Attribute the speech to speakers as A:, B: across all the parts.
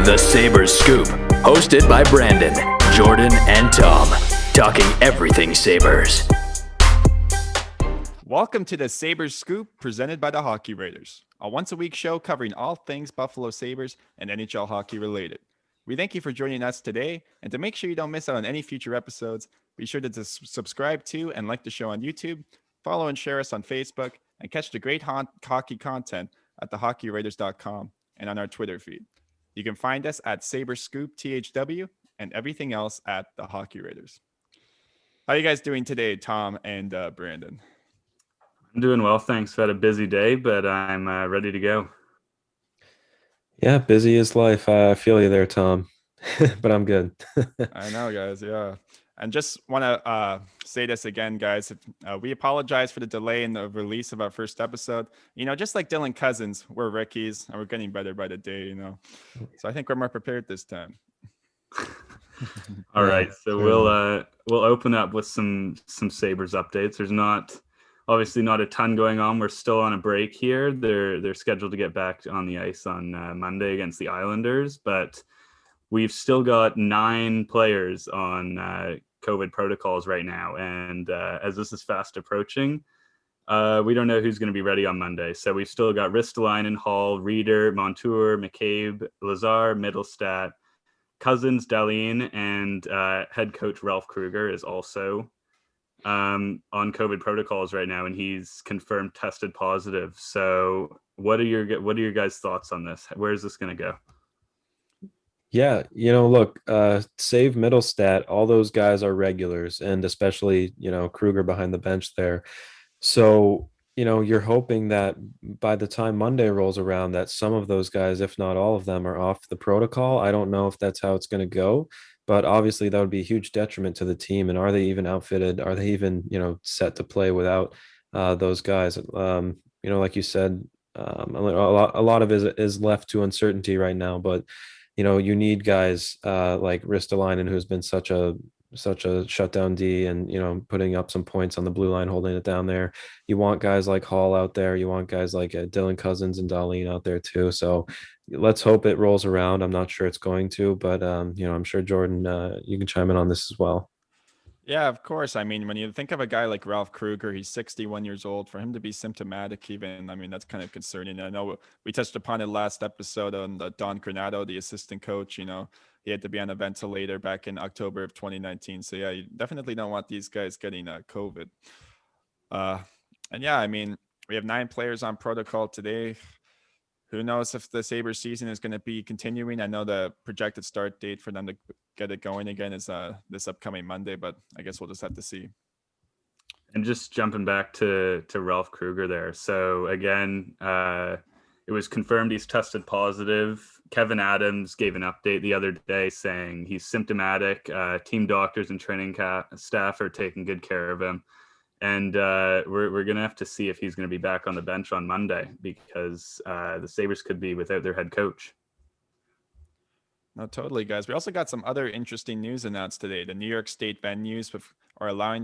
A: The Sabres Scoop, hosted by Brandon, Jordan, and Tom, talking everything Sabres.
B: Welcome to the Sabres Scoop, presented by the Hockey Raiders, a once-a-week show covering all things Buffalo Sabres and NHL hockey related. We thank you for joining us today, and to make sure you don't miss out on any future episodes, be sure to subscribe to and like the show on YouTube, follow and share us on Facebook, and catch the great hockey content at thehockeyraiders.com and on our Twitter feed. You can find us at Sabres Scoop THW and everything else at the Hockey Raiders. How are you guys doing today, Tom and Brandon?
C: I'm doing well, thanks. Had a busy day, but I'm ready to go.
D: Yeah, busy is life. I feel you there, Tom, but I'm good.
B: I know, guys. Yeah. And just want to say this again, guys. We apologize for the delay in the release of our first episode. You know, just like Dylan Cousins, we're rookies and we're getting better by the day, you know. So I think we're more prepared this time.
C: All right. So we'll open up with some Sabres updates. There's obviously not a ton going on. We're still on a break here. They're scheduled to get back on the ice on Monday against the Islanders, but we've still got 9 players on COVID protocols right now. And as this is fast approaching, we don't know who's going to be ready on Monday. So we've still got Ristolainen, Hall, Reeder, Montour, McCabe, Lazar, Middlestat, Cousins, Dahlin, and head coach Ralph Kruger is also on COVID protocols right now, and he's confirmed tested positive. So what are your guys' thoughts on this? Where is this going to go?
D: Yeah, look, save Middlestat, all those guys are regulars, and especially, Kruger behind the bench there. So, you're hoping that by the time Monday rolls around that some of those guys, if not all of them, are off the protocol. I don't know if that's how it's going to go, but obviously that would be a huge detriment to the team. And are they even outfitted? Are they even, set to play without those guys? Like you said, a lot of it is left to uncertainty right now, but you need guys like Ristolainen, who's been such a shutdown D and, putting up some points on the blue line, holding it down there. You want guys like Hall out there. You want guys like Dylan Cousins and Dahlin out there too. So let's hope it rolls around. I'm not sure it's going to, but, I'm sure Jordan, you can chime in on this as well.
B: Yeah, of course. I mean, when you think of a guy like Ralph Kruger, he's 61 years old. For him to be symptomatic, even, I mean, that's kind of concerning. I know we touched upon it last episode on Don Granado, the assistant coach. He had to be on a ventilator back in October of 2019. So, yeah, you definitely don't want these guys getting COVID. And, yeah, I mean, we have 9 players on protocol today. Who knows if the Sabres season is going to be continuing? I know the projected start date for them to get it going again is this upcoming Monday, but I guess we'll just have to see.
C: And just jumping back to Ralph Kruger there. So again, it was confirmed he's tested positive. Kevin Adams gave an update the other day saying he's symptomatic. Team doctors and training staff are taking good care of him. And we're going to have to see if he's going to be back on the bench on Monday, because the Sabres could be without their head coach.
B: No, totally, guys. We also got some other interesting news announced today. The New York State venues are allowing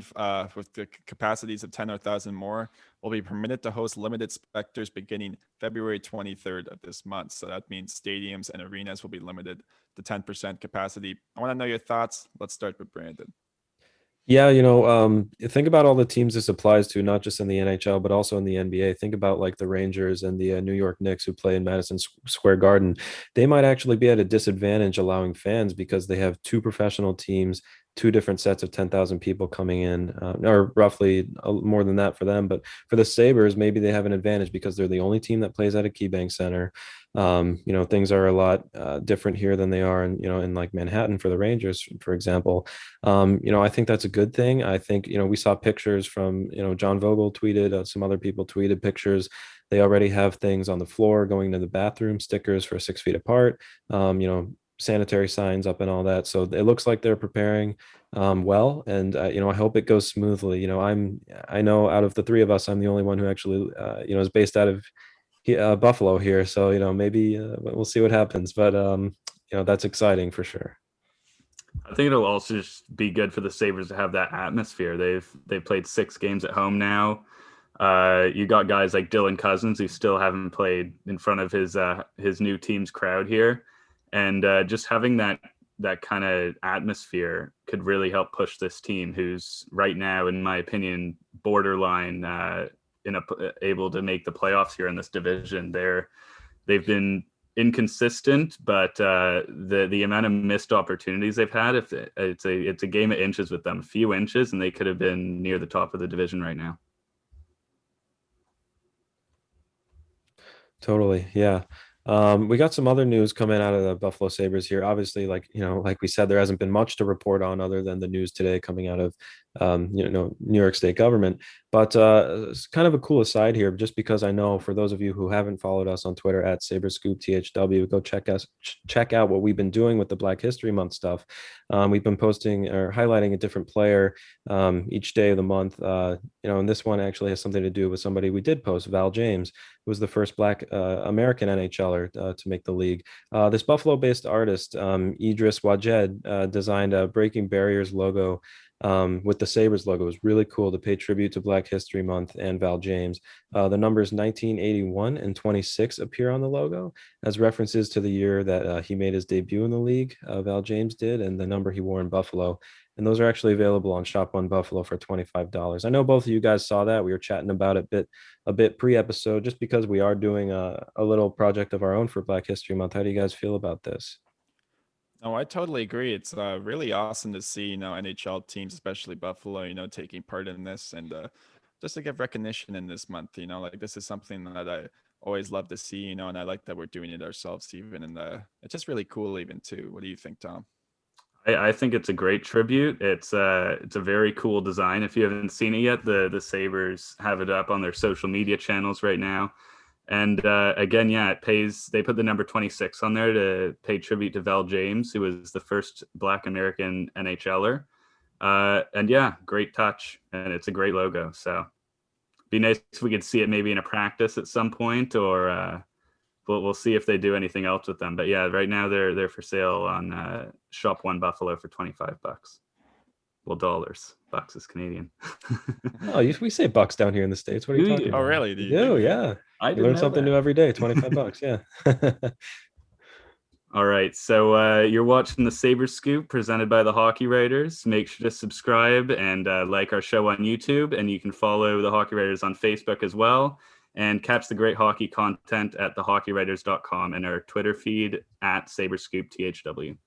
B: with the capacities of 10,000 more will be permitted to host limited spectators beginning February 23rd of this month. So that means stadiums and arenas will be limited to 10% capacity. I want to know your thoughts. Let's start with Brandon.
D: Yeah, think about all the teams this applies to, not just in the NHL, but also in the NBA. Think about like the Rangers and the New York Knicks who play in Madison Square Garden. They might actually be at a disadvantage allowing fans because they have 2 professional teams, 2 different sets of 10,000 people coming in, or roughly more than that for them. But for the Sabres, maybe they have an advantage because they're the only team that plays at a KeyBank Center. Things are a lot different here than they are in like Manhattan for the Rangers, for example. I think that's a good thing. I think, we saw pictures from, John Vogel tweeted, some other people tweeted pictures. They already have things on the floor, going to the bathroom, stickers for 6 feet apart, sanitary signs up and all that. So it looks like they're preparing well. And, I hope it goes smoothly. I know out of the 3 of us, I'm the only one who actually, is based out of Buffalo here. So, maybe we'll see what happens. But, that's exciting for sure.
C: I think it'll also just be good for the Sabres to have that atmosphere. They've played 6 games at home now. You got guys like Dylan Cousins who still haven't played in front of his new team's crowd here. And just having that kind of atmosphere could really help push this team, who's right now, in my opinion, borderline able to make the playoffs here in this division. They've been inconsistent, but the amount of missed opportunities they've had, if it's a game of inches with them, a few inches, and they could have been near the top of the division right now.
D: Totally. Yeah. We got some other news coming out of the Buffalo Sabres here. Obviously, like we said, there hasn't been much to report on other than the news today coming out of, New York State government. But it's kind of a cool aside here, just because I know for those of you who haven't followed us on Twitter at Sabres Scoop THW, go check out what we've been doing with the Black History Month stuff. We've been posting or highlighting a different player each day of the month. And this one actually has something to do with somebody we did post, Val James, who was the first Black American NHLer to make the league. This Buffalo-based artist, Idris Wajed, designed a Breaking Barriers logo with the Sabres logo. It was really cool to pay tribute to Black History Month and Val James. The numbers 1981 and 26 appear on the logo as references to the year that he made his debut in the league, Val James did, and the number he wore in Buffalo. And those are actually available on Shop One Buffalo for $25. I know both of you guys saw that. We were chatting about it a bit pre-episode, just because we are doing a little project of our own for Black History Month. How do you guys feel about this?
B: Oh, I totally agree. It's really awesome to see, NHL teams, especially Buffalo, taking part in this, and just to give recognition in this month. Like, this is something that I always love to see, and I like that we're doing it ourselves even, and it's just really cool even too. What do you think, Tom?
C: I think it's a great tribute. It's a very cool design. If you haven't seen it yet, the Sabres have it up on their social media channels right now. And again, yeah, they put the number 26 on there to pay tribute to Val James, who was the first Black American NHLer. And yeah, great touch. And it's a great logo. So it'd be nice if we could see it maybe in a practice at some point, or we'll see if they do anything else with them. But yeah, right now they're for sale on Shop One Buffalo for $25. Well, dollars. Bucks is Canadian.
D: Oh, we say bucks down here in the States. What are you talking about?
B: Oh, really?
D: You do, yeah. You learn something new every day. $25, yeah.
C: All right, so you're watching the Sabres Scoop presented by the Hockey Writers. Make sure to subscribe and like our show on YouTube, and you can follow the Hockey Writers on Facebook as well, and catch the great hockey content at thehockeywriters.com and our Twitter feed at Sabres Scoop THW.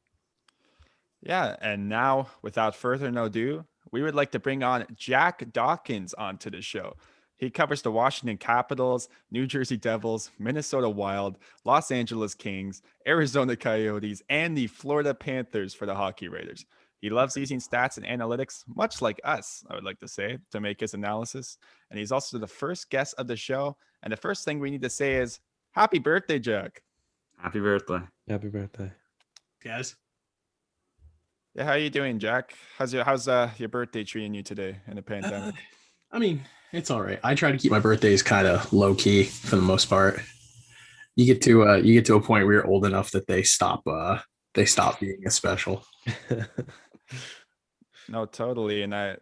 B: Yeah, and now, without further ado, we would like to bring on Jack Dawkins onto the show. He covers the Washington Capitals, New Jersey Devils, Minnesota Wild, Los Angeles Kings, Arizona Coyotes, and the Florida Panthers for the Hockey Writers. He loves using stats and analytics, much like us, I would like to say, to make his analysis. And he's also the first guest of the show. And the first thing we need to say is, happy birthday, Jack.
C: Happy birthday.
D: Happy birthday.
E: Guys.
B: Yeah, how are you doing, Jack? How's your birthday treating you today in the pandemic?
E: I mean, it's all right. I try to keep my birthdays kind of low key for the most part. You get to a point where you're old enough that they stop being as special.
B: No, totally. And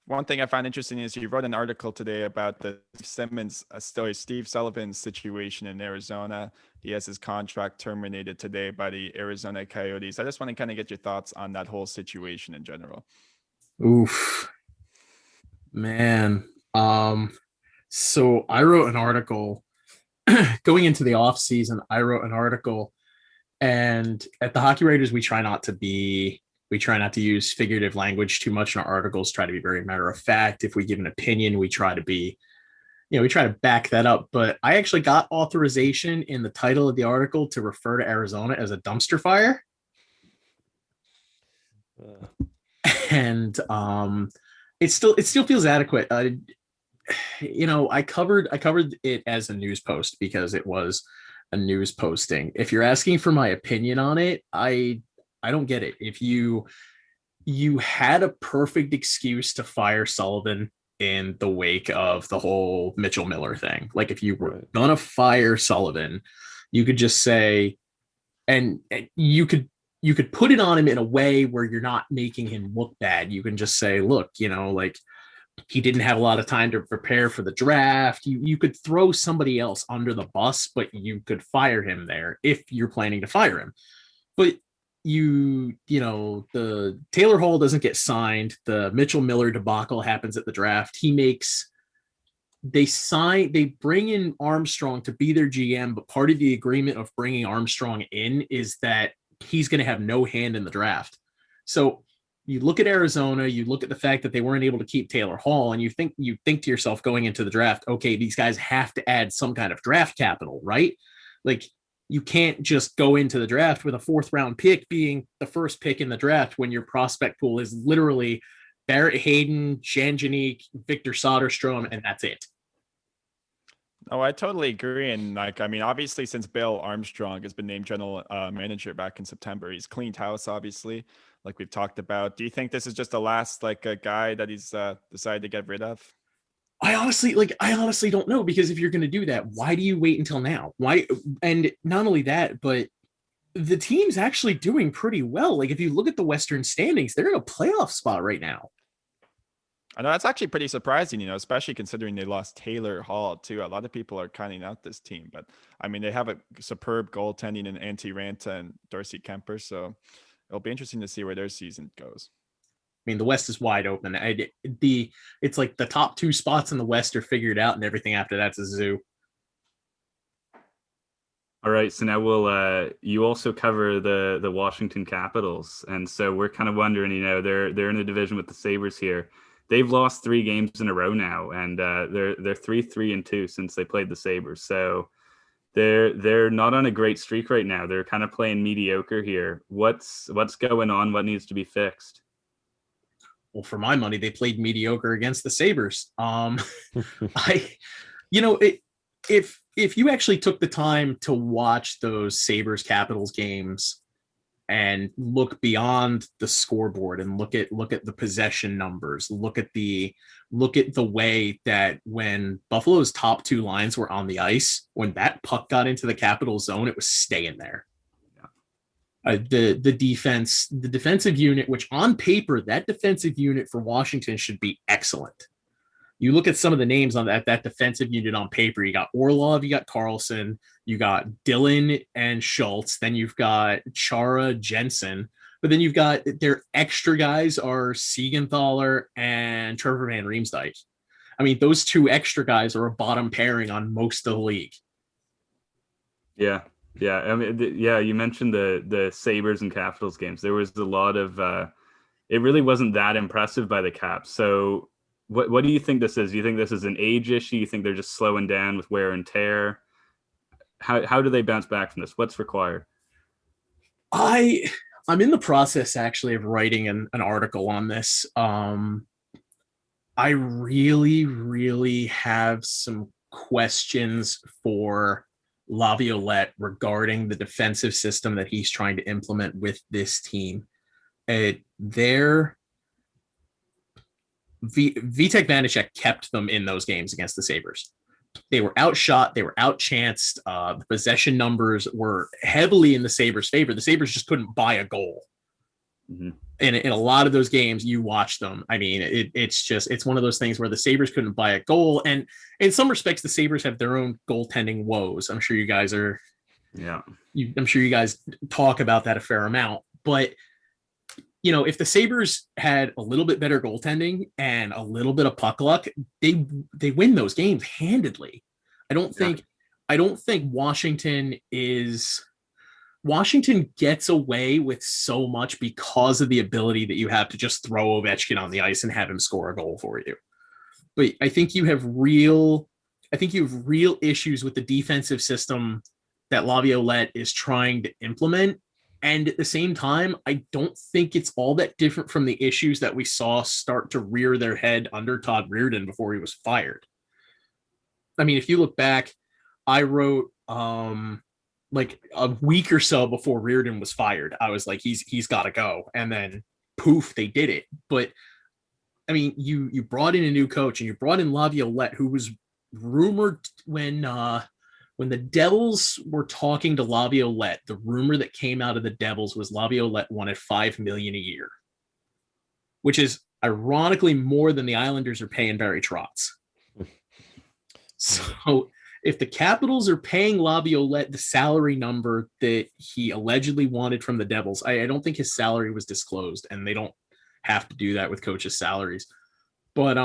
B: one thing I found interesting is you wrote an article today about the Steve Sullivan's situation in Arizona. He has his contract terminated today by the Arizona Coyotes. I just want to kind of get your thoughts on that whole situation in general.
E: Oof, man. So I wrote an article going into the off season. I wrote an article, and at the Hockey Writers, we try not to use figurative language too much in our articles, try to be very matter of fact. If we give an opinion, we try to back that up. But I actually got authorization in the title of the article to refer to Arizona as a dumpster fire. And it still feels adequate. I covered it as a news post because it was a news posting. If you're asking for my opinion on it, I don't get it. If you had a perfect excuse to fire Sullivan in the wake of the whole Mitchell Miller thing, like if you were gonna fire Sullivan, you could just say, and you could put it on him in a way where you're not making him look bad. You can just say, look, like he didn't have a lot of time to prepare for the draft. You could throw somebody else under the bus, but you could fire him there if you're planning to fire him. but the Taylor Hall doesn't get signed. The Mitchell Miller debacle happens at the draft. They bring in Armstrong to be their GM, but part of the agreement of bringing Armstrong in is that he's going to have no hand in the draft. So you look at Arizona, you look at the fact that they weren't able to keep Taylor Hall, and you think to yourself going into the draft, okay, these guys have to add some kind of draft capital, right? Like, you can't just go into the draft with a 4th round pick being the first pick in the draft when your prospect pool is literally Barrett Hayden, Jean Janique, Victor Soderstrom, and that's it.
B: Oh, I totally agree. And obviously, since Bill Armstrong has been named general manager back in September, he's cleaned house, obviously, like we've talked about. Do you think this is just the last a guy that he's decided to get rid of?
E: I honestly don't know, because if you're going to do that, why do you wait until now? Why? And not only that, but the team's actually doing pretty well. Like, if you look at the Western standings, they're in a playoff spot right now.
B: I know that's actually pretty surprising, especially considering they lost Taylor Hall too. A lot of people are counting out this team, but they have a superb goaltending in Antti Ranta and Darcy Kemper, so it'll be interesting to see where their season goes.
E: The West is wide open. It's like the top 2 spots in the West are figured out, and everything after that's a zoo.
C: All right, so now you also cover the Washington Capitals, and so we're kind of wondering, they're in a division with the Sabres here. They've lost 3 games in a row now, and they're 3-3-2 since they played the Sabres. So they're not on a great streak right now. They're kind of playing mediocre here. What's going on? What needs to be fixed?
E: Well, for my money, they played mediocre against the Sabres. If you actually took the time to watch those Sabres Capitals games and look beyond the scoreboard and look at the possession numbers, look at the way that when Buffalo's top 2 lines were on the ice, when that puck got into the Capital zone, it was staying there. The defensive unit, which on paper, that defensive unit for Washington should be excellent. You look at some of the names on that defensive unit on paper. You got Orlov, you got Carlson, you got Dillon and Schultz. Then you've got Chara, Jensen. But then you've got their extra guys are Siegenthaler and Trevor Van Riemsdyk. Those 2 extra guys are a bottom pairing on most of the league.
C: Yeah. You mentioned the Sabres and Capitals games. There was a lot of it really wasn't that impressive by the Caps. So what do you think this is? Do you think this is an age issue? You think they're just slowing down with wear and tear? How do they bounce back from this? What's required?
E: I'm in the process actually of writing an article on this. I really, really have some questions for Laviolette regarding the defensive system that he's trying to implement with this team. Vitek Vanacek kept them in those games against the Sabres. They were outshot. They were outchanced. The possession numbers were heavily in the Sabres' favor. The Sabres just couldn't buy a goal. Mm-hmm. In a lot of those games, you watch them. It's one of those things where the Sabres couldn't buy a goal. And in some respects, the Sabres have their own goaltending woes. I'm sure you guys are.
C: Yeah.
E: I'm sure you guys talk about that a fair amount. But if the Sabres had a little bit better goaltending and a little bit of puck luck, they win those games handedly. I don't think Washington gets away with so much because of the ability that you have to just throw Ovechkin on the ice and have him score a goal for you. But I think you have real issues with the defensive system that Laviolette is trying to implement. And at the same time, I don't think it's all that different from the issues that we saw start to rear their head under Todd Reirden before he was fired. If you look back, I wrote like a week or so before Reirden was fired, I was like, he's got to go. And then poof, they did it. But you brought in a new coach and you brought in Laviolette, who was rumored when the Devils were talking to Laviolette, the rumor that came out of the Devils was Laviolette wanted $5 million a year, which is ironically more than the Islanders are paying Barry Trotz. So if the Capitals are paying Laviolette the salary number that he allegedly wanted from the Devils, I don't think his salary was disclosed, and they don't have to do that with coaches' salaries. But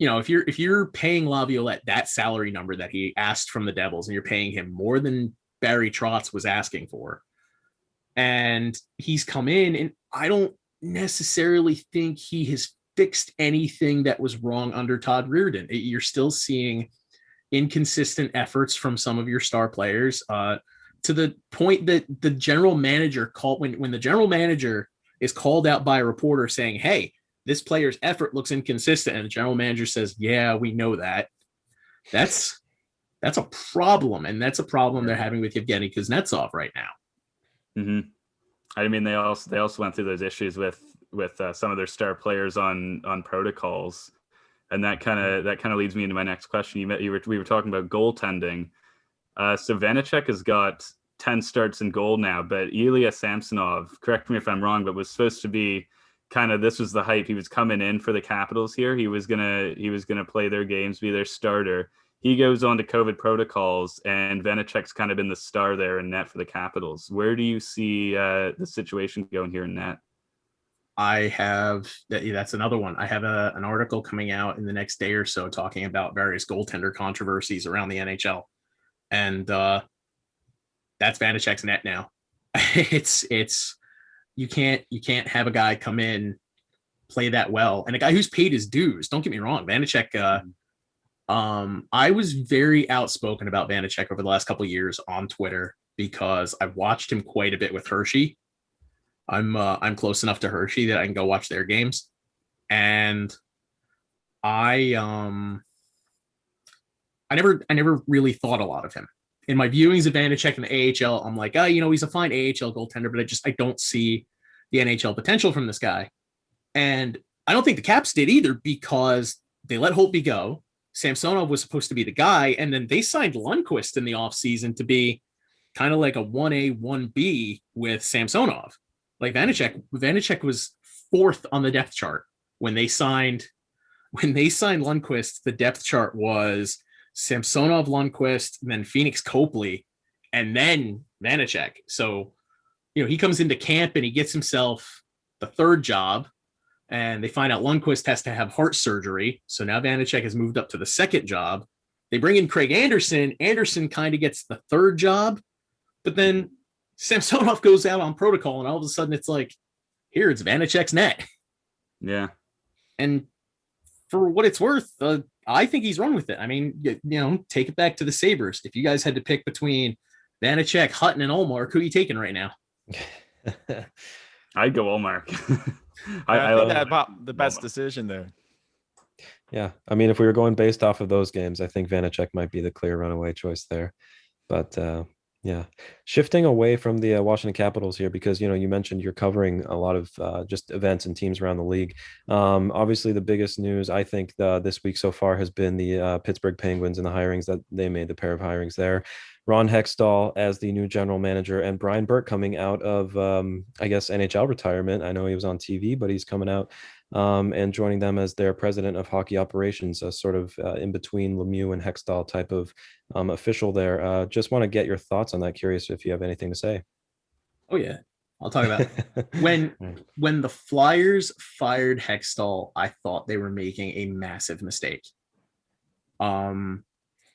E: if you're paying Laviolette that salary number that he asked from the Devils, and you're paying him more than Barry Trotz was asking for, and he's come in, and I don't necessarily think he has fixed anything that was wrong under Todd Reirden. You're still seeing inconsistent efforts from some of your star players, to the point that the general manager when the general manager is called out by a reporter saying, "Hey, this player's effort looks inconsistent," and the general manager says, "Yeah, we know that." That's a problem, and that's a problem they're having with Yevgeny Kuznetsov right now.
C: Mm-hmm. I mean, they also went through those issues with some of their star players on protocols, and that kind of leads me into my next question. We were talking about goaltending. So Vanacek has got 10 starts in goal now, but Ilya Samsonov, correct me if I'm wrong, but was supposed to be this was the hype. He was coming in for the Capitals here. He was gonna play their games, be their starter. He goes on to COVID protocols, and Vanacek's kind of been the star there in net for the Capitals. Where do you see the situation going here in net?
E: That's another one. I have an article coming out in the next day or so talking about various goaltender controversies around the NHL, and that's Vanacek's net now. It's you can't have a guy come in, play that well, and a guy who's paid his dues. Don't get me wrong, Vanacek. I was very outspoken about Vanacek over the last couple of years on Twitter because I've watched him quite a bit with Hershey. I'm close enough to Hershey that I can go watch their games, and I never really thought a lot of him. In my viewings of Vanacek in the AHL, I'm like, he's a fine AHL goaltender, but I don't see the NHL potential from this guy. And I don't think the Caps did either, because they let Holtby go. Samsonov was supposed to be the guy, and then they signed Lundqvist in the offseason to be kind of like a 1A, 1B with Samsonov. Like Vanacek was 4th on the depth chart when they signed Lundqvist. The depth chart was Samsonov, Lundqvist, then Phoenix Copley, and then Vanacek. So, he comes into camp and he gets himself the 3rd job, and they find out Lundqvist has to have heart surgery. So now Vanacek has moved up to the 2nd job. They bring in Craig Anderson. Anderson kind of gets the 3rd job, but then Samsonov goes out on protocol, and all of a sudden it's like, here, it's Vanacek's net.
C: Yeah.
E: And for what it's worth, I think he's wrong with it. I mean, take it back to the Sabres. If you guys had to pick between Vanacek, Hutton, and Ullmark, who are you taking right now?
C: I'd go Ullmark.
B: I think that's about the best decision there.
D: Yeah. I mean, if we were going based off of those games, I think Vanacek might be the clear runaway choice there. But yeah, shifting away from the Washington Capitals here, because you mentioned you're covering a lot of just events and teams around the league. Obviously, the biggest news I think this week so far has been the Pittsburgh Penguins and the hirings that they made. The pair of hirings there, Ron Hextall as the new general manager, and Brian Burke coming out of I guess NHL retirement. I know he was on TV, but he's coming out and joining them as their president of hockey operations, sort of in between Lemieux and Hextall type of official there. Just want to get your thoughts on that. Curious if you have anything to say.
E: Oh yeah, I'll talk about it. When the Flyers fired Hextall, I thought they were making a massive mistake.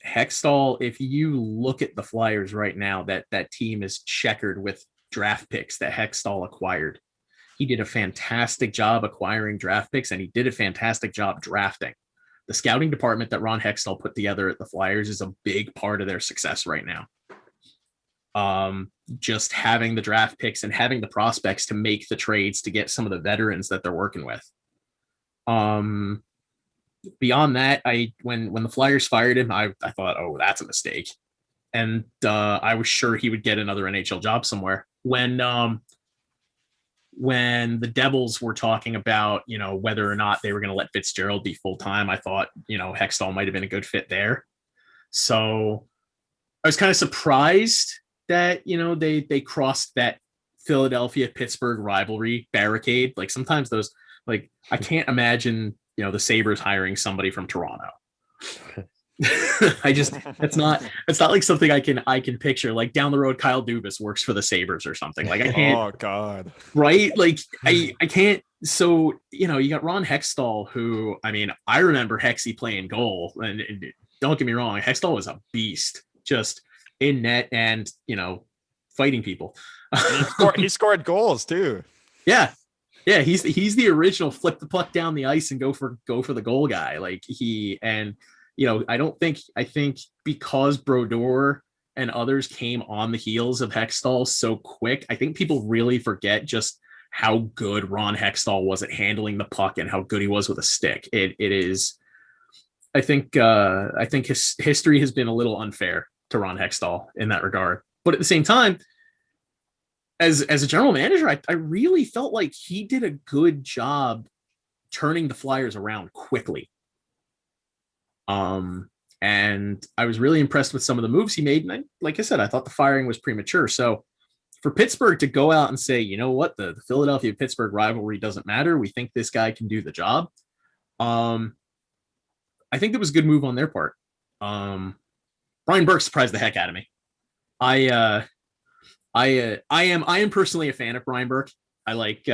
E: Hextall, if you look at the Flyers right now, that team is checkered with draft picks that Hextall acquired. He did a fantastic job acquiring draft picks, and he did a fantastic job drafting. The scouting department that Ron Hextall put together at the Flyers is a big part of their success right now. Just having the draft picks and having the prospects to make the trades to get some of the veterans that they're working with. Beyond that, when the Flyers fired him, I thought, oh, that's a mistake. And I was sure he would get another NHL job somewhere. When the Devils were talking about, whether or not they were going to let Fitzgerald be full-time, I thought, Hextall might have been a good fit there. So I was kind of surprised that, they crossed that Philadelphia-Pittsburgh rivalry barricade. Like sometimes those, like, I can't imagine, the Sabres hiring somebody from Toronto. It's not like something I can picture. Like down the road, Kyle Dubas works for the Sabres or something. Like I can't.
B: Oh God.
E: Right? Like I can't. So you got Ron Hextall, who I remember Hexy playing goal, and don't get me wrong, Hextall was a beast, just in net and fighting people.
B: He scored goals too.
E: Yeah. He's the original flip the puck down the ice and go for the goal guy. Like I think because Brodeur and others came on the heels of Hextall so quick, I think people really forget just how good Ron Hextall was at handling the puck and how good he was with a stick. It is, I think his history has been a little unfair to Ron Hextall in that regard. But at the same time, as a general manager, I really felt like he did a good job turning the Flyers around quickly. And I was really impressed with some of the moves he made. And like I said, I thought the firing was premature. So for Pittsburgh to go out and say, you know what, the Philadelphia-Pittsburgh rivalry doesn't matter. We think this guy can do the job. I think that was a good move on their part. Brian Burke surprised the heck out of me. I am personally a fan of Brian Burke. I liked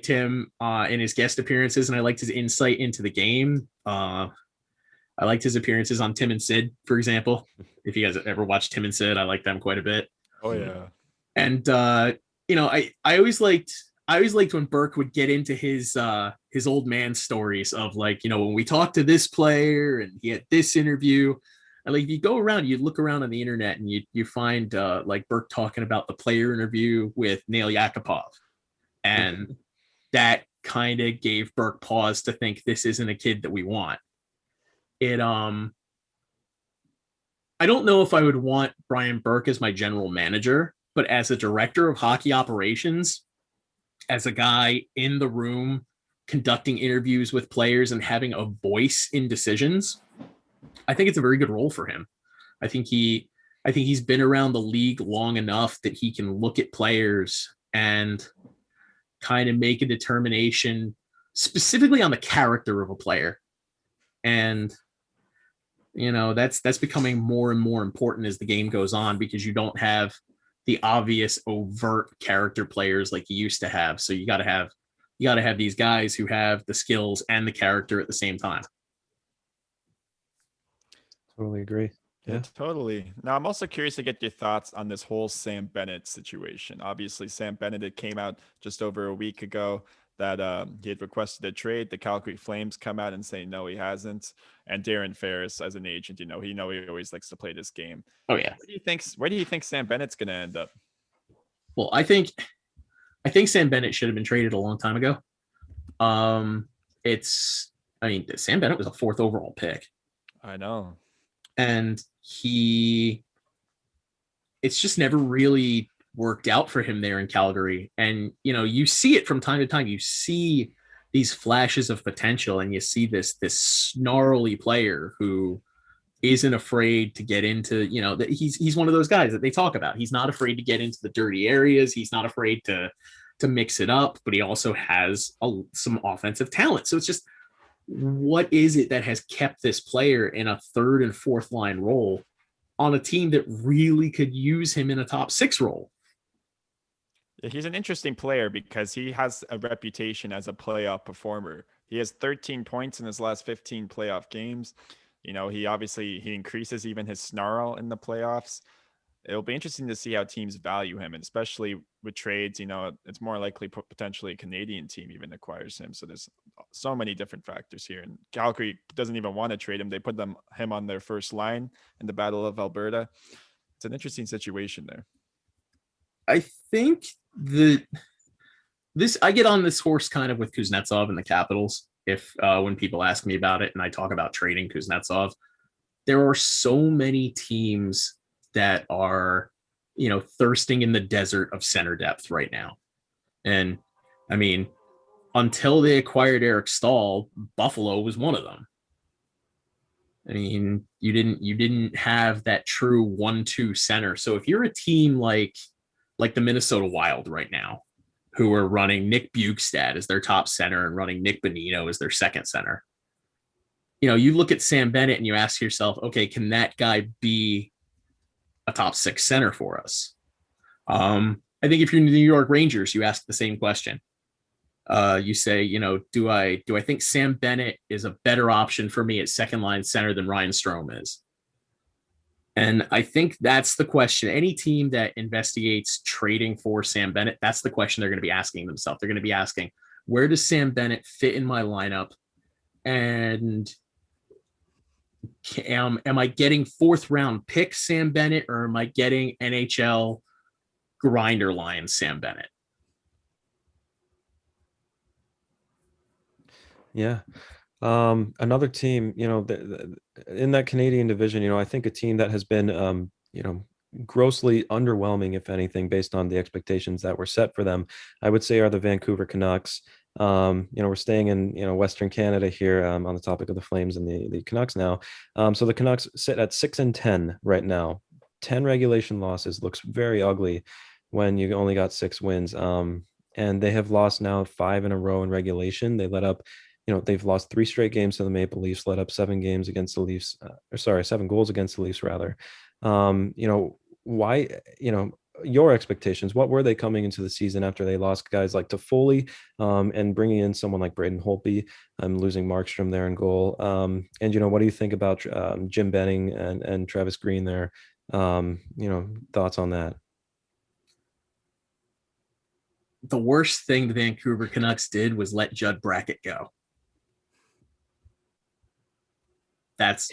E: him in his guest appearances, and I liked his insight into the game. I liked his appearances on Tim and Sid, for example. If you guys ever watched Tim and Sid, I like them quite a bit.
B: Oh yeah.
E: And I always liked when Burke would get into his old man stories of when we talked to this player and he had this interview. And if you go around, you look around on the internet and you find Burke talking about the player interview with Nail Yakupov. And that kind of gave Burke pause to think this isn't a kid that we want. I don't know if I would want Brian Burke as my general manager, but as a director of hockey operations, as a guy in the room conducting interviews with players and having a voice in decisions, I think it's a very good role for him. I think he's been around the league long enough that he can look at players and kind of make a determination specifically on the character of a player. And that's becoming more and more important as the game goes on, because you don't have the obvious overt character players like you used to have. So you got to have these guys who have the skills and the character at the same time.
D: Totally agree. Yeah,
B: totally. Now, I'm also curious to get your thoughts on this whole Sam Bennett situation. Obviously, Sam Bennett, it came out just over a week ago that he had requested a trade. The Calgary Flames come out and say no, he hasn't. And Darren Ferris, as an agent, he always likes to play this game.
E: Oh yeah.
B: Where do you think Sam Bennett's going to end up?
E: Well, I think Sam Bennett should have been traded a long time ago. Sam Bennett was a 4th overall pick.
B: I know.
E: And it's just never really worked out for him there in Calgary. And, you see it from time to time. You see these flashes of potential, and you see this snarly player who isn't afraid to get into, that he's one of those guys that they talk about. He's not afraid to get into the dirty areas. He's not afraid to mix it up, but he also has some offensive talent. So it's just, what is it that has kept this player in a 3rd and 4th line role on a team that really could use him in a top 6 role?
B: He's an interesting player because he has a reputation as a playoff performer. He has 13 points in his last 15 playoff games. He increases even his snarl in the playoffs. It'll be interesting to see how teams value him, and especially with trades, it's more likely potentially a Canadian team even acquires him. So there's so many different factors here. And Calgary doesn't even want to trade him. They put him on their first line in the Battle of Alberta. It's an interesting situation there.
E: I think I get on this horse kind of with Kuznetsov and the Capitals. When people ask me about it and I talk about trading Kuznetsov, there are so many teams that are, thirsting in the desert of center depth right now. And until they acquired Eric Stahl, Buffalo was one of them. You didn't have that true 1-2 center. So if you're a team like the Minnesota Wild right now, who are running Nick Bjugstad as their top center and running Nick Bonino as their second center, you look at Sam Bennett and you ask yourself, okay, can that guy be a top 6 center for us? I think if you're in the New York Rangers, you ask the same question. You say, do I think Sam Bennett is a better option for me at second line center than Ryan Strome is? And I think that's the question. Any team that investigates trading for Sam Bennett, that's the question they're going to be asking themselves. They're going to be asking, where does Sam Bennett fit in my lineup? And am I getting 4th round pick Sam Bennett, or am I getting NHL grinder line Sam Bennett?
D: Yeah. Another team, in that Canadian division, I think a team that has been, grossly underwhelming, if anything, based on the expectations that were set for them, I would say are the Vancouver Canucks. We're staying in, Western Canada here, on the topic of the Flames and the Canucks now. So the Canucks sit at 6-10 right now. 10 regulation losses, looks very ugly when you only got 6 wins. And they have lost now 5 in a row in regulation. They let up, they've lost 3 straight games to the Maple Leafs, let up 7 games against the Leafs, 7 goals against the Leafs rather. Why, your expectations, what were they coming into the season after they lost guys like Toffoli, and bringing in someone like Braden Holtby, losing Markstrom there in goal. And, what do you think about Jim Benning and Travis Green there? Thoughts on that?
E: The worst thing the Vancouver Canucks did was let Judd Brackett go.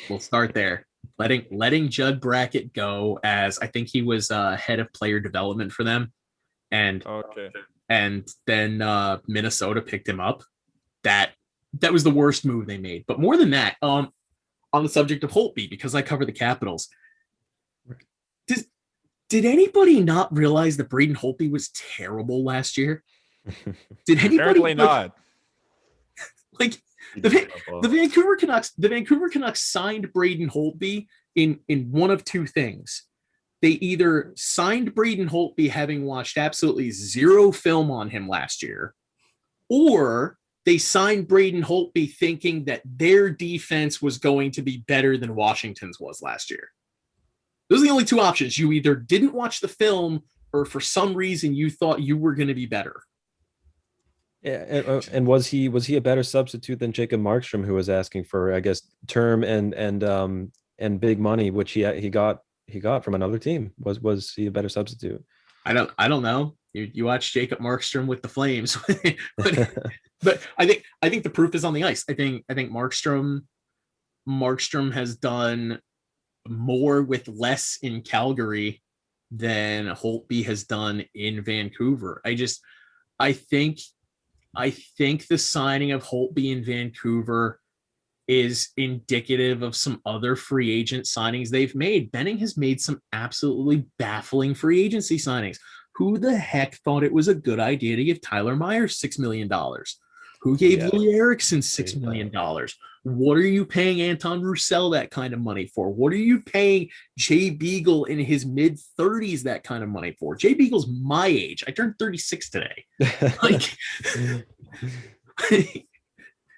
E: We'll start there. Letting Judd Brackett go, as I think he was head of player development for them. And then Minnesota picked him up. That was the worst move they made. But more than that, on the subject of Holtby, because I cover the Capitals, did anybody not realize that Braden Holtby was terrible last year? Did anybody?
B: Apparently not.
E: The Vancouver Canucks signed Braden Holtby in one of 2 things. They either signed Braden Holtby having watched absolutely 0 film on him last year, or they signed Braden Holtby thinking that their defense was going to be better than Washington's was last year. Those are the only 2 options. You either didn't watch the film, or for some reason you thought you were going to be better.
D: Yeah, and was he a better substitute than Jacob Markstrom, who was asking for, I guess, term and big money, which he got from another team? Was he a better substitute?
E: I don't know. You watch Jacob Markstrom with the Flames, but I think the proof is on the ice. I think Markstrom has done more with less in Calgary than Holtby has done in Vancouver. I think the signing of Holtby in Vancouver is indicative of some other free agent signings they've made. Benning has made some absolutely baffling free agency signings. Who the heck thought it was a good idea to give Tyler Myers $6 million? Who gave Louis Eriksson $6 million? What are you paying Anton Roussel that kind of money for? What are you paying Jay Beagle in his mid-30s that kind of money for? Jay Beagle's my age. I turned 36 today.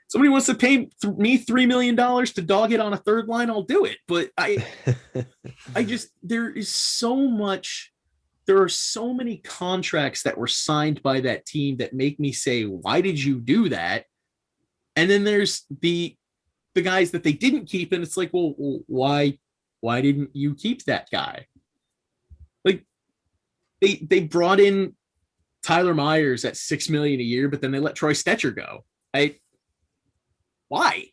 E: Somebody wants to pay me $3 million to dog it on a 3rd line, I'll do it. But there are so many contracts that were signed by that team that make me say, why did you do that? And then there's the guys that they didn't keep, and it's like, well, why didn't you keep that guy? Like they brought in Tyler Myers at $6 million a year, but then they let Troy Stetcher go. Why?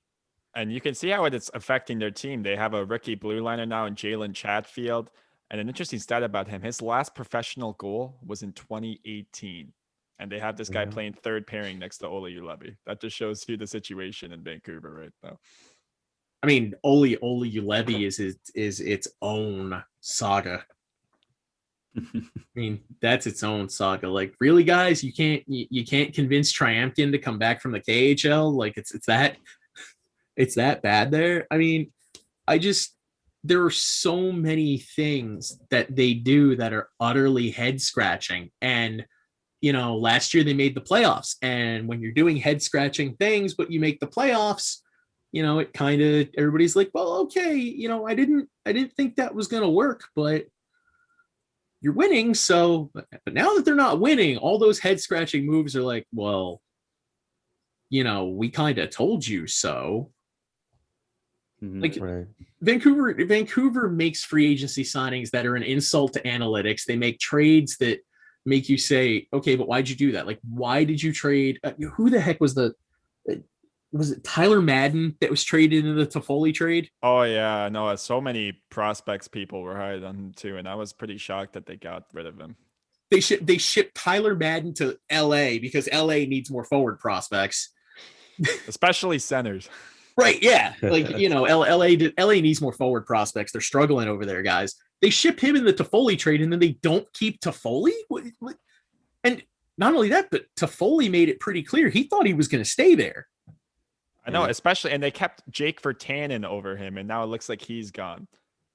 B: And you can see how it's affecting their team. They have a rookie blue liner now in Jalen Chatfield. And an interesting stat about him, his last professional goal was in 2018. And they have this guy playing 3rd pairing next to Ole Ulevi. That just shows you the situation in Vancouver right now.
E: I mean, Ole Ulevi is its own saga. I mean, that's its own saga. Like, really, guys, you can't convince Triumphant to come back from the KHL. Like, it's that bad there. I mean, there are so many things that they do that are utterly head scratching. And, last year they made the playoffs. And when you're doing head scratching things, but you make the playoffs, it kind of, everybody's like, well, okay, I didn't think that was going to work, but you're winning. So, but now that they're not winning, all those head scratching moves are like, well, we kind of told you so. Like
D: Right.
E: Vancouver makes free agency signings that are an insult to analytics. They make trades that make you say, okay, but why'd you do that? Like, why did you trade? Who the heck was it Tyler Madden that was traded in the Toffoli trade?
B: Oh yeah, no, so many prospects people were hired on him too, and I was pretty shocked that they got rid of him.
E: They shipped Tyler Madden to LA because LA needs more forward prospects.
B: Especially centers.
E: Right, yeah. Like, LA needs more forward prospects. They're struggling over there, guys. They ship him in the Toffoli trade, and then they don't keep Toffoli? What? And not only that, but Toffoli made it pretty clear he thought he was going to stay there.
B: I know, especially, and they kept Jake Virtanen over him, and now it looks like he's gone.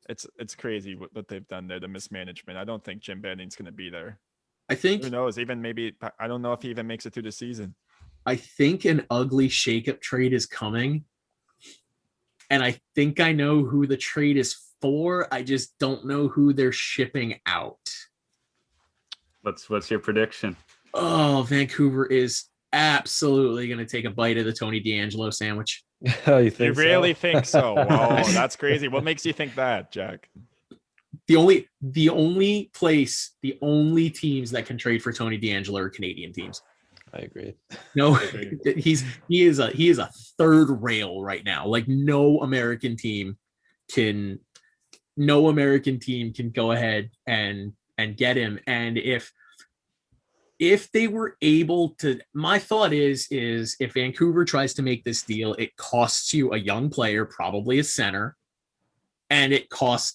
B: It's crazy what they've done there, the mismanagement. I don't think Jim Benning's going to be there.
E: I think,
B: who knows? Even maybe, I don't know if he even makes it through the season.
E: I think an ugly shakeup trade is coming, and I think I know who the trade is for. I just don't know who they're shipping out.
C: What's your prediction?
E: Oh, Vancouver is absolutely going to take a bite of the Tony DeAngelo sandwich.
D: Oh, you think
B: You really
D: so?
B: think so? Wow, that's crazy. What makes you think that, Jack?
E: The only teams that can trade for Tony DeAngelo are Canadian teams.
D: I agree.
E: No, he is a third rail right now. Like no American team can go ahead and get him. And if they were able to, my thought is if Vancouver tries to make this deal, it costs you a young player, probably a center, and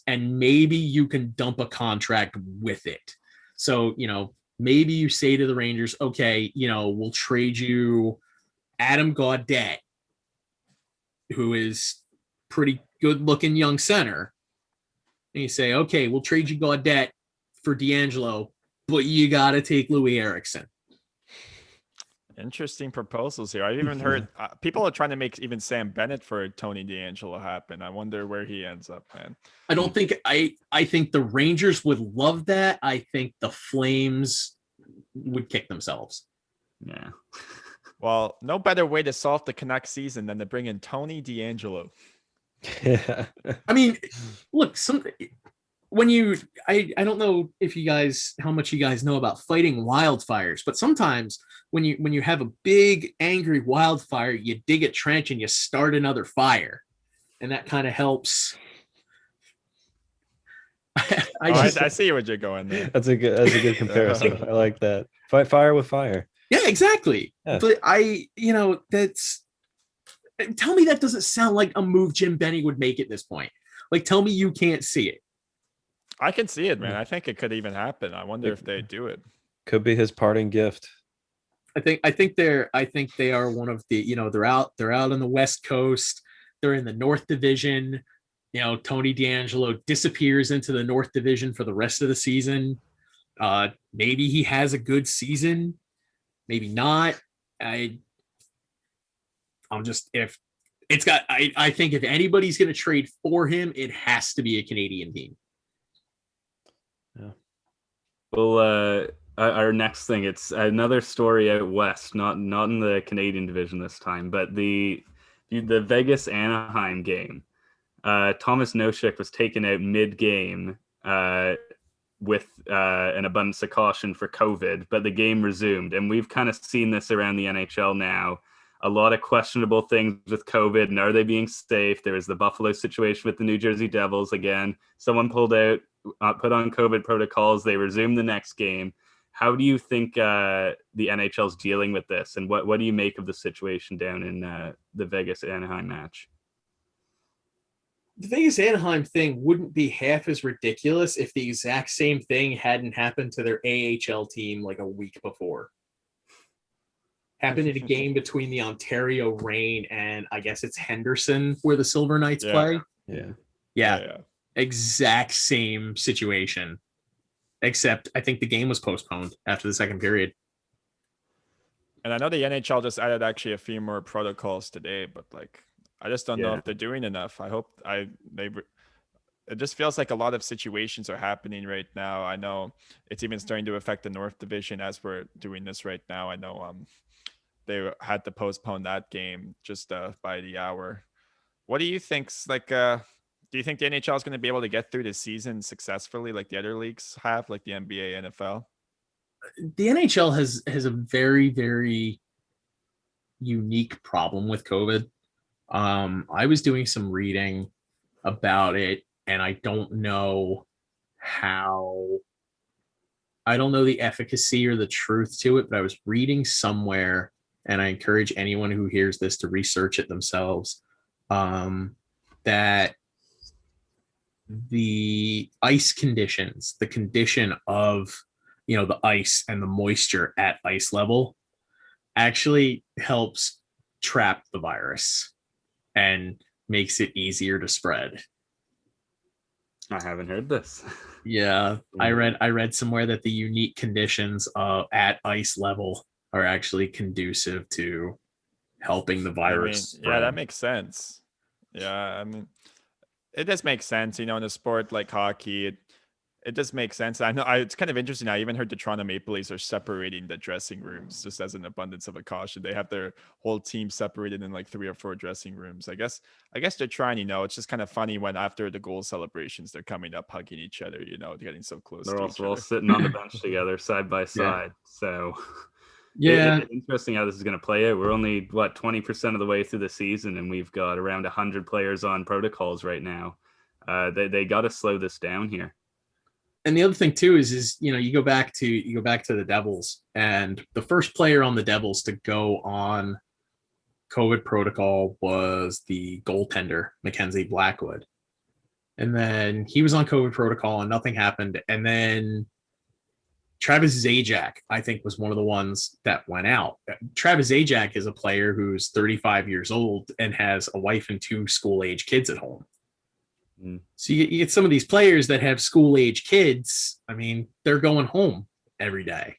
E: maybe you can dump a contract with it. So, maybe you say to the Rangers, okay, we'll trade you Adam Gaudette, who is pretty good looking young center. And you say, okay, we'll trade you Gaudette for DeAngelo, but you got to take Louis Eriksson.
B: Interesting proposals here. I've even heard people are trying to make even Sam Bennett for Tony DeAngelo happen. I wonder where he ends up, man.
E: I don't think I think the Rangers would love that. I think the Flames would kick themselves.
C: Yeah.
B: Well, no better way to solve the Canucks season than to bring in Tony DeAngelo.
D: Yeah.
E: I mean, look, I don't know if how much you guys know about fighting wildfires, but sometimes when you have a big angry wildfire, you dig a trench and you start another fire, and that kind of helps.
B: I see what you're going there.
D: That's a good comparison. I like that. Fight fire with fire.
E: Yeah, exactly.
D: Yeah.
E: But tell me that doesn't sound like a move Jim Benning would make at this point. Like, tell me you can't see it.
B: I can see it, man. I think it could even happen. I wonder if they do it.
D: Could be his parting gift.
E: I think they are one of the, they're out on the West Coast. They're in the North Division. Tony DeAngelo disappears into the North Division for the rest of the season. Maybe he has a good season, maybe not. I think if anybody's going to trade for him, it has to be a Canadian team.
C: Yeah. Well, our next thing, it's another story out west, not in the Canadian division this time, but the Vegas Anaheim game. Thomas Nosek was taken out mid-game with an abundance of caution for COVID, but the game resumed. And we've kind of seen this around the NHL now. A lot of questionable things with COVID, and are they being safe? There was the Buffalo situation with the New Jersey Devils again. Someone pulled out, put on COVID protocols. They resumed the next game. How do you think the NHL is dealing with this, and what do you make of the situation down in the Vegas Anaheim match?
E: The Vegas Anaheim thing wouldn't be half as ridiculous if the exact same thing hadn't happened to their AHL team like a week before. Happened in a game between the Ontario Reign and I guess it's Henderson where the Silver Knights play. Yeah. Exact same situation. Except I think the game was postponed after the second period.
B: And I know the NHL just added actually a few more protocols today, but like I just don't know
C: Yeah.
B: if they're doing enough. I hope it just feels like a lot of situations are happening right now. I know it's even starting to affect the North Division as we're doing this right now. I know they had to postpone that game just by the hour. What do you think's like do you think the NHL is going to be able to get through the season successfully like the other leagues have, like the NBA, NFL?
E: The NHL has a very, very unique problem with COVID. I was doing some reading about it, and I don't know the efficacy or the truth to it, but I was reading somewhere, and I encourage anyone who hears this to research it themselves, that the ice conditions, the condition of, the ice and the moisture at ice level actually helps trap the virus and makes it easier to spread.
C: I haven't heard this.
E: Yeah, I read somewhere that the unique conditions at ice level are actually conducive to helping the virus spread.
B: Yeah, that makes sense. Yeah, I mean, it does make sense, in a sport like hockey. It does make sense. I know it's kind of interesting. I even heard the Toronto Maple Leafs are separating the dressing rooms just as an abundance of a caution. They have their whole team separated in like 3 or 4 dressing rooms. I guess they're trying. It's just kind of funny when after the goal celebrations they're coming up hugging each other. Getting so close.
C: They're
B: to
C: also
B: each
C: all
B: other.
C: sitting on the bench together, side by side. So
E: Yeah,
C: it's interesting how this is going to play out. We're only 20% of the way through the season, and we've got around 100 players on protocols right now. They got to slow this down here.
E: and the other thing too is you go back to the Devils, and the first player on the Devils to go on COVID protocol was the goaltender Mackenzie Blackwood, and then he was on COVID protocol and nothing happened, and then Travis Zajac, I think, was one of the ones that went out. Travis Zajac is a player who's 35 years old and has a wife and 2 school-age kids at home. So you get some of these players that have school-age kids. I mean, they're going home every day.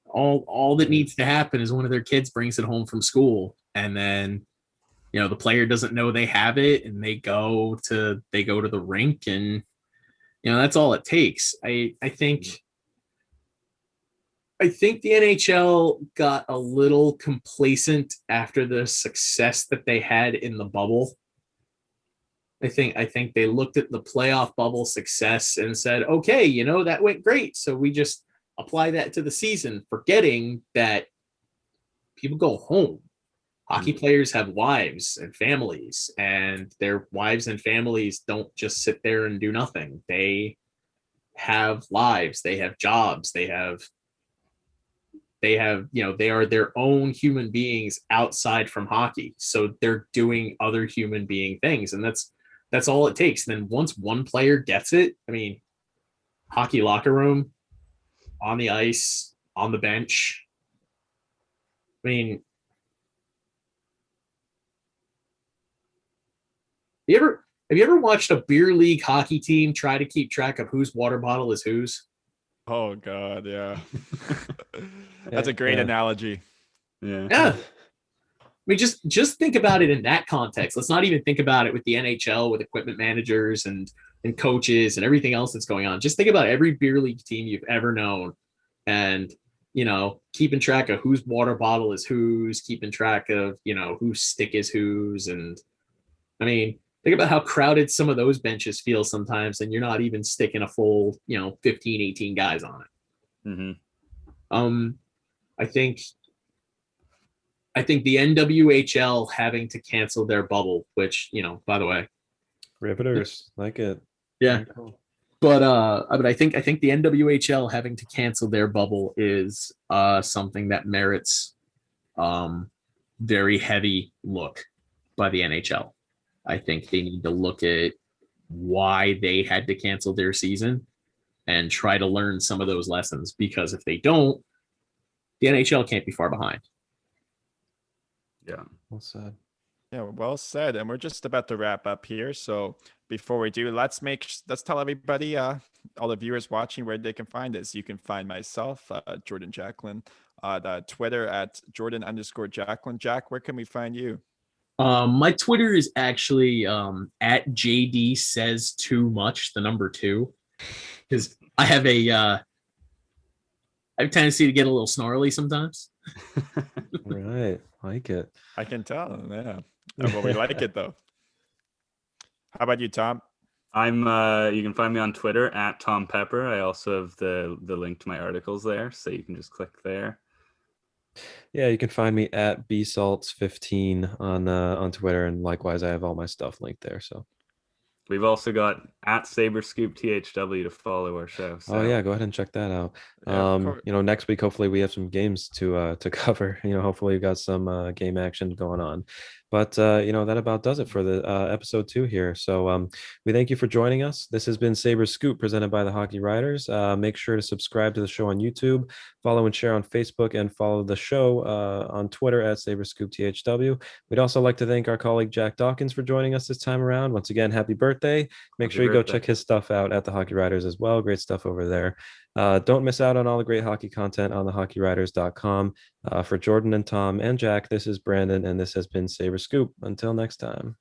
E: All that needs to happen is one of their kids brings it home from school, and then the player doesn't know they have it, and they go to the rink, and that's all it takes. I think the NHL got a little complacent after the success that they had in the bubble. I think they looked at the playoff bubble success and said, okay, that went great. So we just apply that to the season, forgetting that people go home. Hockey players have wives and families, and their wives and families don't just sit there and do nothing. They have lives, they have jobs, they are their own human beings outside from hockey. So they're doing other human being things, and that's all it takes. And then once one player gets it, I mean, hockey locker room, on the ice, on the bench. I mean, have you ever watched a beer league hockey team try to keep track of whose water bottle is whose?
B: Oh God, yeah. That's a great analogy.
E: Yeah. I mean, just think about it in that context. Let's not even think about it with the NHL, with equipment managers and coaches and everything else that's going on. Just think about every beer league team you've ever known, and keeping track of whose water bottle is whose, keeping track of whose stick is whose. And I mean, think about how crowded some of those benches feel sometimes, and you're not even sticking a full 15, 18 guys on it.
C: Mm-hmm.
E: I think the NWHL having to cancel their bubble, which, by the way,
D: Riveters like it.
E: Yeah. But I think the NWHL having to cancel their bubble is something that merits very heavy look by the NHL. I think they need to look at why they had to cancel their season and try to learn some of those lessons, because if they don't, the NHL can't be far behind.
C: Yeah.
D: Well said.
B: Yeah, well said. And we're just about to wrap up here. So before we do, let's tell everybody, all the viewers watching, where they can find us. You can find myself, Jordan Jacklin, the Twitter at Jordan_Jacklin. Jack, where can we find you?
E: My Twitter is actually at JD says too much, the number 2, because I have a tendency to get a little snarly sometimes.
D: Right, like it.
B: I can tell. Yeah. Well, we like it though. How about you, Tom?
C: I'm you can find me on Twitter at Tom Pepper. I also have the link to my articles there, so you can just click there.
D: Yeah, you can find me at bsalts15 on Twitter, and likewise, I have all my stuff linked there. So,
C: We've also got at Sabres Scoop THW to follow our show. So.
D: oh yeah, go ahead and check that out.
B: Yeah, of course.
D: Next week hopefully we have some games to cover. Hopefully we got some game action going on. But that about does it for the episode 2 here. So we thank you for joining us. This has been Sabres Scoop presented by the Hockey Writers. Make sure to subscribe to the show on YouTube, follow and share on Facebook, and follow the show on Twitter at Sabres Scoop THW. We'd also like to thank our colleague Jack Dawkins for joining us this time around. Once again, happy birthday. Make sure you go check his stuff out at the Hockey Writers as well. Great stuff over there. Don't miss out on all the great hockey content on thehockeywriters.com. For Jordan and Tom and Jack, this is Brandon, and this has been Sabres Scoop. Until next time.